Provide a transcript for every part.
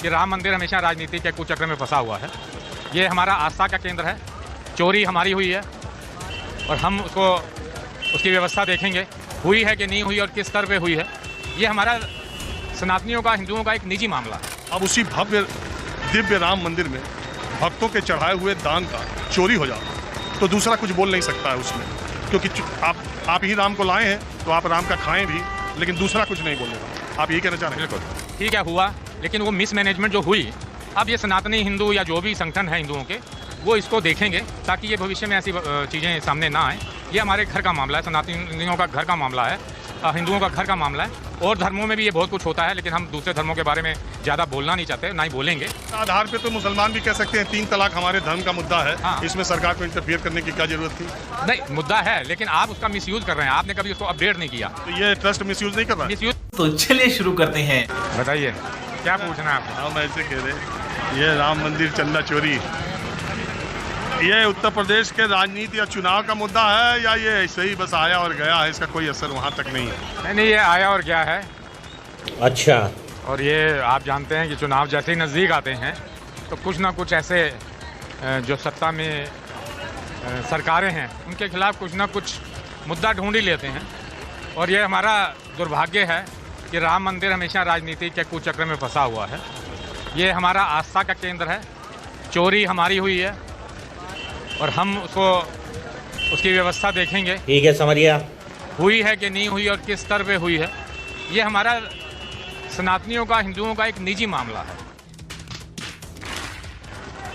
कि राम मंदिर हमेशा राजनीति के कुचक्र में फंसा हुआ है। ये हमारा आस्था का केंद्र है। चोरी हमारी हुई है और हम उसकी व्यवस्था देखेंगे, हुई है कि नहीं हुई और किस स्तर पे हुई है। ये हमारा सनातनियों का, हिंदुओं का एक निजी मामला है। अब उसी भव्य दिव्य राम मंदिर में भक्तों के चढ़ाए हुए दान का चोरी हो जाता तो दूसरा कुछ बोल नहीं सकता है उसमें, क्योंकि आप ही राम को लाए हैं तो आप राम का खाएं भी, लेकिन दूसरा कुछ नहीं बोलेगा। आप यही कहना चाह रहे हैं? बिल्कुल ठीक है, हुआ, लेकिन वो मिसमैनेजमेंट जो हुई, अब ये सनातनी हिंदू या जो भी संगठन है हिंदुओं के, वो इसको देखेंगे ताकि ये भविष्य में ऐसी चीज़ें सामने ना आए। ये हमारे घर का मामला है, सनातनियों का घर का मामला है, हिंदुओं का घर का मामला है। और धर्मों में भी ये बहुत कुछ होता है, लेकिन हम दूसरे धर्मों के बारे में ज़्यादा बोलना नहीं चाहते, ना ही बोलेंगे। आधार पे तो मुसलमान भी कह सकते हैं 3 तलाक हमारे धर्म का मुद्दा है। हाँ। इसमें सरकार को इंटरफियर करने की क्या जरूरत थी? नहीं, मुद्दा है, लेकिन आप उसका मिसयूज कर रहे हैं। आपने कभी उसको अपडेट नहीं किया। तो ये ट्रस्ट मिसयूज नहीं कर रहा है? मिसयूज। तो चलिए शुरू करते हैं। बताइए क्या पूछना है आपको? हम ऐसे कह रहे, ये राम मंदिर चंदा चोरी, ये उत्तर प्रदेश के राजनीति या चुनाव का मुद्दा है, या ये ऐसे ही बस आया और गया है, इसका कोई असर वहाँ तक नहीं है? नहीं, ये आया और गया है। अच्छा। और ये आप जानते हैं कि चुनाव जैसे ही नज़दीक आते हैं तो कुछ ना कुछ ऐसे जो सत्ता में सरकारें हैं उनके खिलाफ कुछ ना कुछ मुद्दा ढूंढ ही लेते हैं। और ये हमारा दुर्भाग्य है कि राम मंदिर हमेशा राजनीति के कुचक्र में फंसा हुआ है। ये हमारा आस्था का केंद्र है। चोरी हमारी हुई है और हम उसकी व्यवस्था देखेंगे, ठीक है, समझिए। हुई है कि नहीं हुई और किस स्तर पे हुई है। ये हमारा सनातनियों का, हिंदुओं का एक निजी मामला है।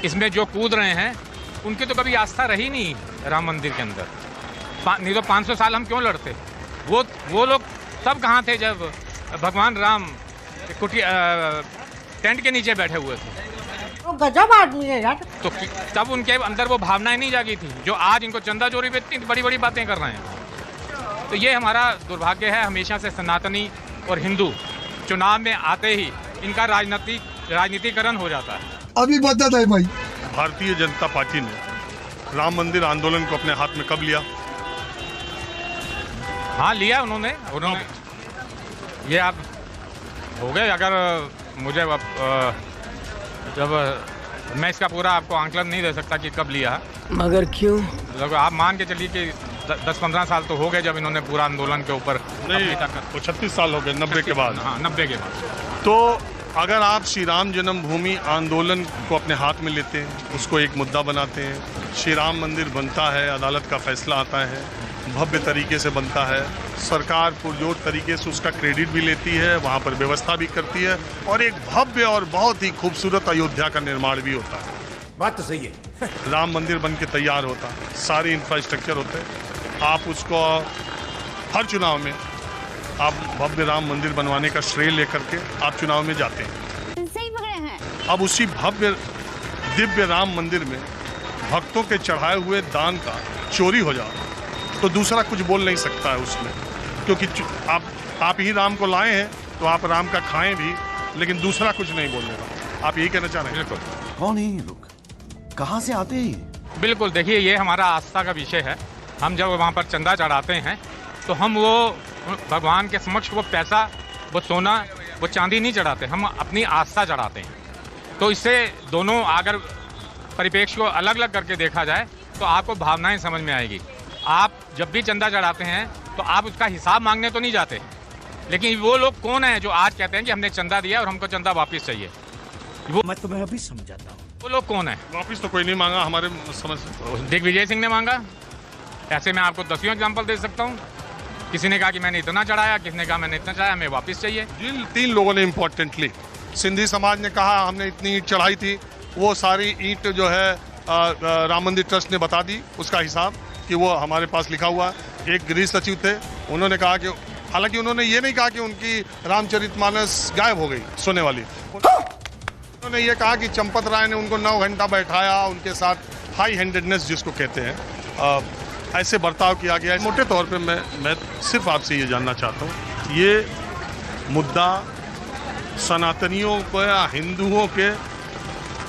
इसमें जो कूद रहे हैं उनकी तो कभी आस्था रही नहीं राम मंदिर के अंदर। नहीं तो 500 साल हम क्यों लड़ते? वो लोग तब कहाँ थे जब भगवान राम टेंट के नीचे बैठे हुए थे? वो गजब आदमी है यार। तो तब उनके अंदर वो भावनाएं नहीं जागी थी जो आज इनको चंदा चोरी पे इतनी बड़ी बड़ी बातें कर रहे हैं। तो ये हमारा दुर्भाग्य है। हमेशा से सनातनी और हिंदू चुनाव में आते ही इनका राजनीतिकरण हो जाता है। अभी बता था भाई, भारतीय जनता पार्टी ने राम मंदिर आंदोलन को अपने हाथ में कब लिया? हाँ, लिया उन्होंने। ये आप हो गए, अगर मुझे जब मैं इसका पूरा आपको आंकलन नहीं दे सकता कि कब लिया है। मगर क्यों? मतलब आप मान के चलिए कि 10-15 साल तो हो गए जब इन्होंने पूरा आंदोलन के ऊपर नहीं, वो 36 साल हो गए 90 के बाद। हाँ, 90 के बाद। तो अगर आप श्री राम जन्मभूमि आंदोलन को अपने हाथ में लेते हैं, उसको एक मुद्दा बनाते हैं, श्री राम मंदिर बनता है, अदालत का फैसला आता है, भव्य तरीके से बनता है, सरकार पुरजोर तरीके से उसका क्रेडिट भी लेती है, वहाँ पर व्यवस्था भी करती है और एक भव्य और बहुत ही खूबसूरत अयोध्या का निर्माण भी होता है। बात तो सही है। राम मंदिर बन के तैयार होता है, सारे इंफ्रास्ट्रक्चर होते हैं, आप उसको हर चुनाव में आप भव्य राम मंदिर बनवाने का श्रेय लेकर के आप चुनाव में जाते हैं। सही पकड़े हैं। अब उसी भव्य दिव्य राम मंदिर में भक्तों के चढ़ाए हुए दान का चोरी हो जाता तो दूसरा कुछ बोल नहीं सकता है उसमें, क्योंकि आप ही राम को लाए हैं तो आप राम का खाएं भी, लेकिन दूसरा कुछ नहीं बोलेगा। आप यही कहना चाह रहे हैं? बिल्कुल। कौन है ये लोग, कहाँ से आते हैं? बिल्कुल, देखिए ये हमारा आस्था का विषय है। हम जब वहाँ पर चंदा चढ़ाते हैं तो हम वो भगवान के समक्ष वो पैसा, वो सोना, वो चांदी नहीं चढ़ाते, हम अपनी आस्था चढ़ाते हैं। तो इससे दोनों अगर परिप्रेक्ष्य को अलग अलग करके देखा जाए तो आपको भावनाएं समझ में आएगी। आप जब भी चंदा चढ़ाते हैं तो आप उसका हिसाब मांगने तो नहीं जाते, लेकिन वो लोग कौन हैं जो आज कहते हैं कि हमने चंदा दिया और हमको चंदा वापस चाहिए? वो मैं तुम्हें अभी समझाता हूँ। वो लोग कौन है? वापिस तो कोई नहीं मांगा हमारे समझ से। दिग्विजय सिंह ने मांगा। ऐसे मैं आपको 10 एग्जाम्पल दे सकता हूँ। किसी ने कहा कि मैंने इतना चढ़ाया, किसी ने कहा मैंने इतना चढ़ाया, हमें वापस चाहिए। जिन 3 लोगों ने इम्पोर्टेंटली, सिंधी समाज ने कहा हमने इतनी ईंट चढ़ाई थी, वो सारी ईंट जो है राम मंदिर ट्रस्ट ने बता दी उसका हिसाब कि वो हमारे पास लिखा हुआ। एक गृह सचिव थे, उन्होंने कहा कि, हालांकि उन्होंने ये नहीं कहा कि उनकी रामचरितमानस गायब हो गई सोने वाली, उन्होंने ये कहा कि चंपत राय ने उनको 9 घंटा बैठाया, उनके साथ हाई हैंडेडनेस जिसको कहते हैं, ऐसे बर्ताव किया गया। मोटे तौर पे मैं सिर्फ आपसे ये जानना चाहता हूँ, ये मुद्दा सनातनियों को या हिंदुओं के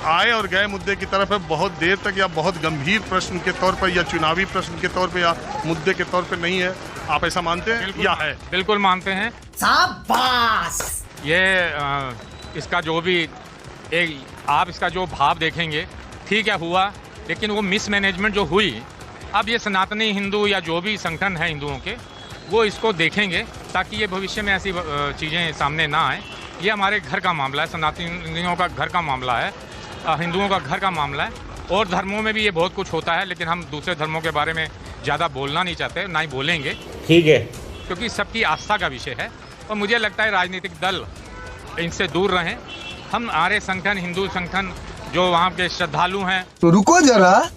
आए और गए मुद्दे की तरफ है, बहुत देर तक या बहुत गंभीर प्रश्न के तौर पर या चुनावी प्रश्न के तौर पर या मुद्दे के तौर पर नहीं है। आप ऐसा मानते हैं या है? बिल्कुल मानते हैं। शाबाश। ये इसका जो भी आप इसका जो भाव देखेंगे, ठीक है हुआ, लेकिन वो मिसमैनेजमेंट जो हुई, अब ये सनातनी हिंदू या जो भी संगठन है हिंदुओं के, वो इसको देखेंगे ताकि ये भविष्य में ऐसी चीज़ें सामने ना आए। ये हमारे घर का मामला है, सनातनियों का घर का मामला है, हिंदुओं का घर का मामला है। और धर्मों में भी ये बहुत कुछ होता है, लेकिन हम दूसरे धर्मों के बारे में ज़्यादा बोलना नहीं चाहते, ना ही बोलेंगे, ठीक है। क्योंकि सबकी आस्था का विषय है। और मुझे लगता है राजनीतिक दल इनसे दूर रहें। हमारे संगठन, हिंदू संगठन जो वहाँ के श्रद्धालु हैं, तो रुको जरा,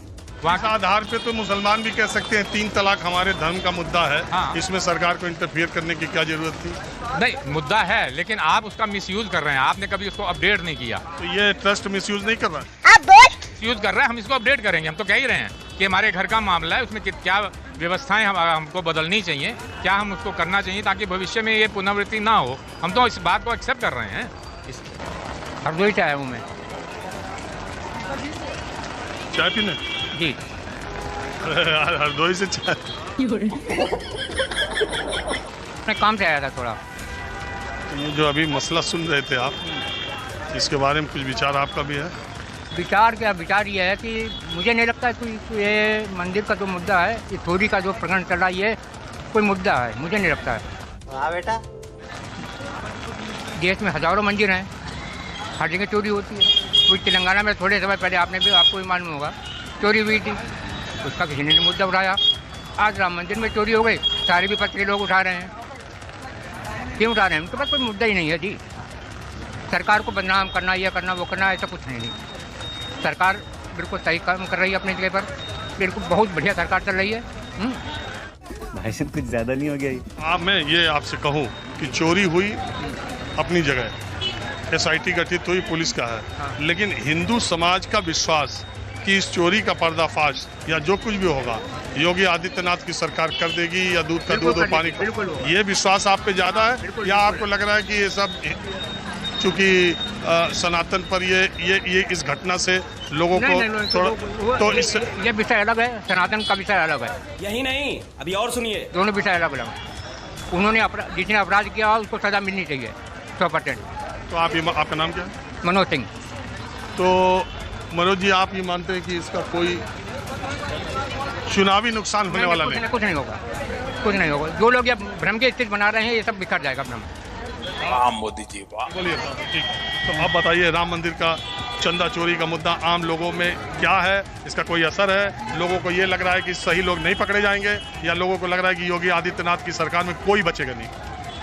वहाँ इस आधार पे तो मुसलमान भी कह सकते हैं 3 तलाक हमारे धर्म का मुद्दा है। हाँ। इसमें सरकार को इंटरफियर करने की क्या जरूरत थी? नहीं, मुद्दा है, लेकिन आप उसका मिसयूज कर रहे हैं। आपने कभी उसको अपडेट नहीं किया। तो ये ट्रस्ट मिसयूज नहीं कर रहा है? यूज कर रहे हैं, हम इसको अपडेट करेंगे। हम तो कह ही रहे हैं कि हमारे घर का मामला है, उसमें क्या व्यवस्थाएं हमको बदलनी चाहिए, क्या हम उसको करना चाहिए ताकि भविष्य में ये पुनरावृत्ति ना हो। हम तो इस बात को एक्सेप्ट कर रहे हैं। हरदोई से आया हूँ मैं। चाय पीने? जी। हरदोई से चाय? मैं काम से आया था थोड़ा। ये जो अभी मसला सुन रहे थे आप, इसके बारे में कुछ विचार आपका भी है? विचार क्या, विचार ये है कि मुझे नहीं लगता कि ये मंदिर का जो मुद्दा है, ये चोरी का जो प्रकरण चल रहा है, ये कोई मुद्दा है, मुझे नहीं लगता है। हाँ बेटा, देश में हजारों मंदिर हैं, हर जगह चोरी होती है। कुछ तेलंगाना में थोड़े समय पहले आपको भी मालूम होगा, चोरी हुई थी, उसका किसी ने मुद्दा उठाया। आज राम मंदिर में चोरी हो गई, सारे विपक्ष के लोग उठा रहे हैं। क्यों उठा रहे हैं? उनके पास कोई मुद्दा ही नहीं है जी। सरकार को बदनाम करना, ये करना, वो करना, ऐसा कुछ नहीं। सरकार बिल्कुल सही काम कर रही है अपनी जगह पर, बिल्कुल बहुत बढ़िया सरकार चल रही है। भाई साहब कुछ ज़्यादा नहीं हो गया ये? मैं ये आपसे कहूँ कि चोरी हुई अपनी जगह, SIT गठित हुई, पुलिस का है। हाँ। लेकिन हिंदू समाज का विश्वास कि इस चोरी का पर्दाफाश या जो कुछ भी होगा योगी आदित्यनाथ की सरकार कर देगी, या दूध का दूध और पानी का, ये विश्वास आप पे ज़्यादा है, या आपको लग रहा है कि ये सब चूँकि सनातन पर ये इस घटना से लोगों को थोड़ा, तो इस ये विषय अलग है, सनातन का विषय अलग है। यही नहीं, अभी और सुनिए। दोनों विषय अलग अलग। उन्होंने जिसने अपराध किया उसको सजा मिलनी चाहिए 100%। तो आपका नाम क्या है? मनोज सिंह। तो मनोज जी, आप ये मानते हैं कि इसका कोई चुनावी नुकसान होने वाला नहीं? कुछ नहीं होगा, कुछ नहीं होगा। जो लोग ये भ्रम की स्थिति बना रहे हैं, ये सब बिखर जाएगा भ्रम। मोदी जी, वाह। बोलिए ठीक। तो अब बताइए, राम मंदिर का चंदा चोरी का मुद्दा आम लोगों में क्या है? इसका कोई असर है? लोगों को ये लग रहा है कि सही लोग नहीं पकड़े जाएंगे, या लोगों को लग रहा है कि योगी आदित्यनाथ की सरकार में कोई बचेगा नहीं?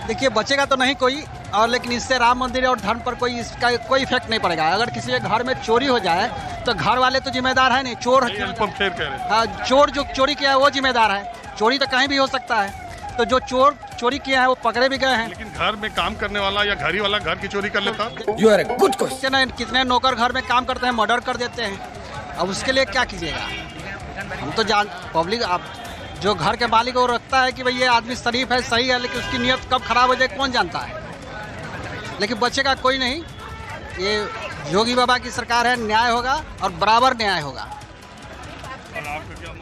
देखिए, बचेगा तो नहीं कोई, और लेकिन इससे राम मंदिर और धर्म पर इसका कोई इफेक्ट नहीं पड़ेगा। अगर किसी के घर में चोरी हो जाए तो घर वाले तो जिम्मेदार है नहीं, चोर फेर कह रहे हैं। हाँ, चोर जो चोरी किया है वो जिम्मेदार है। चोरी तो कहीं भी हो सकता है, तो जो चोर चोरी किया है वो पकड़े भी गए हैं। लेकिन घर में काम करने वाला या घरी वाला घर की चोरी कर लेता? कितने नौकर घर में काम करते हैं, मर्डर कर देते हैं। अब उसके लिए क्या कीजिएगा? हम तो पब्लिक, आप जो घर के मालिक वो रखता है कि भाई ये आदमी शरीफ है, सही है, लेकिन उसकी नीयत कब खराब हो जाए कौन जानता है। लेकिन बचेगा कोई नहीं। ये योगी बाबा की सरकार है, न्याय होगा और बराबर न्याय होगा।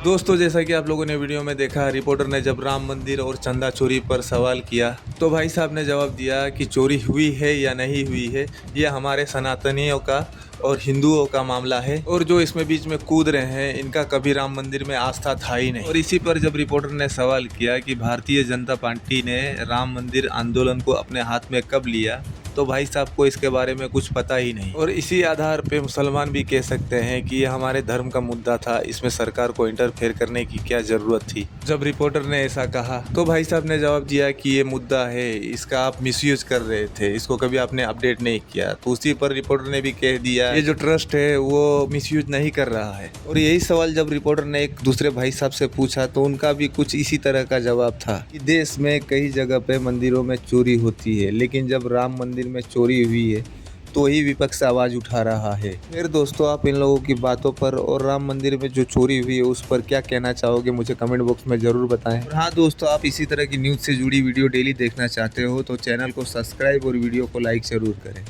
दोस्तों, जैसा कि आप लोगों ने वीडियो में देखा, रिपोर्टर ने जब राम मंदिर और चंदा चोरी पर सवाल किया तो भाई साहब ने जवाब दिया कि चोरी हुई है या नहीं हुई है, ये हमारे सनातनियों का और हिंदुओं का मामला है, और जो इसमें बीच में कूद रहे हैं इनका कभी राम मंदिर में आस्था था ही नहीं। और इसी पर जब रिपोर्टर ने सवाल किया कि भारतीय जनता पार्टी ने राम मंदिर आंदोलन को अपने हाथ में कब लिया, तो भाई साहब को इसके बारे में कुछ पता ही नहीं। और इसी आधार पे मुसलमान भी कह सकते हैं कि ये हमारे धर्म का मुद्दा था, इसमें सरकार को इंटरफेयर करने की क्या जरूरत थी। जब रिपोर्टर ने ऐसा कहा तो भाई साहब ने जवाब दिया कि ये मुद्दा है, इसका आप मिसयूज कर रहे थे, इसको कभी आपने अपडेट नहीं किया। तो उसी पर रिपोर्टर ने भी कह दिया ये जो ट्रस्ट है वो मिसयूज नहीं कर रहा है। और यही सवाल जब रिपोर्टर ने एक दूसरे भाई साहब से पूछा तो उनका भी कुछ इसी तरह का जवाब था कि देश में कई जगह पे मंदिरों में चोरी होती है, लेकिन जब राम मंदिर में चोरी हुई है तो ही विपक्ष आवाज उठा रहा है। फिर दोस्तों, आप इन लोगों की बातों पर और राम मंदिर में जो चोरी हुई है उस पर क्या कहना चाहोगे, मुझे कमेंट बॉक्स में जरूर बताएं। और हाँ दोस्तों, आप इसी तरह की न्यूज़ से जुड़ी वीडियो डेली देखना चाहते हो तो चैनल को सब्सक्राइब और वीडियो को लाइक जरूर करें।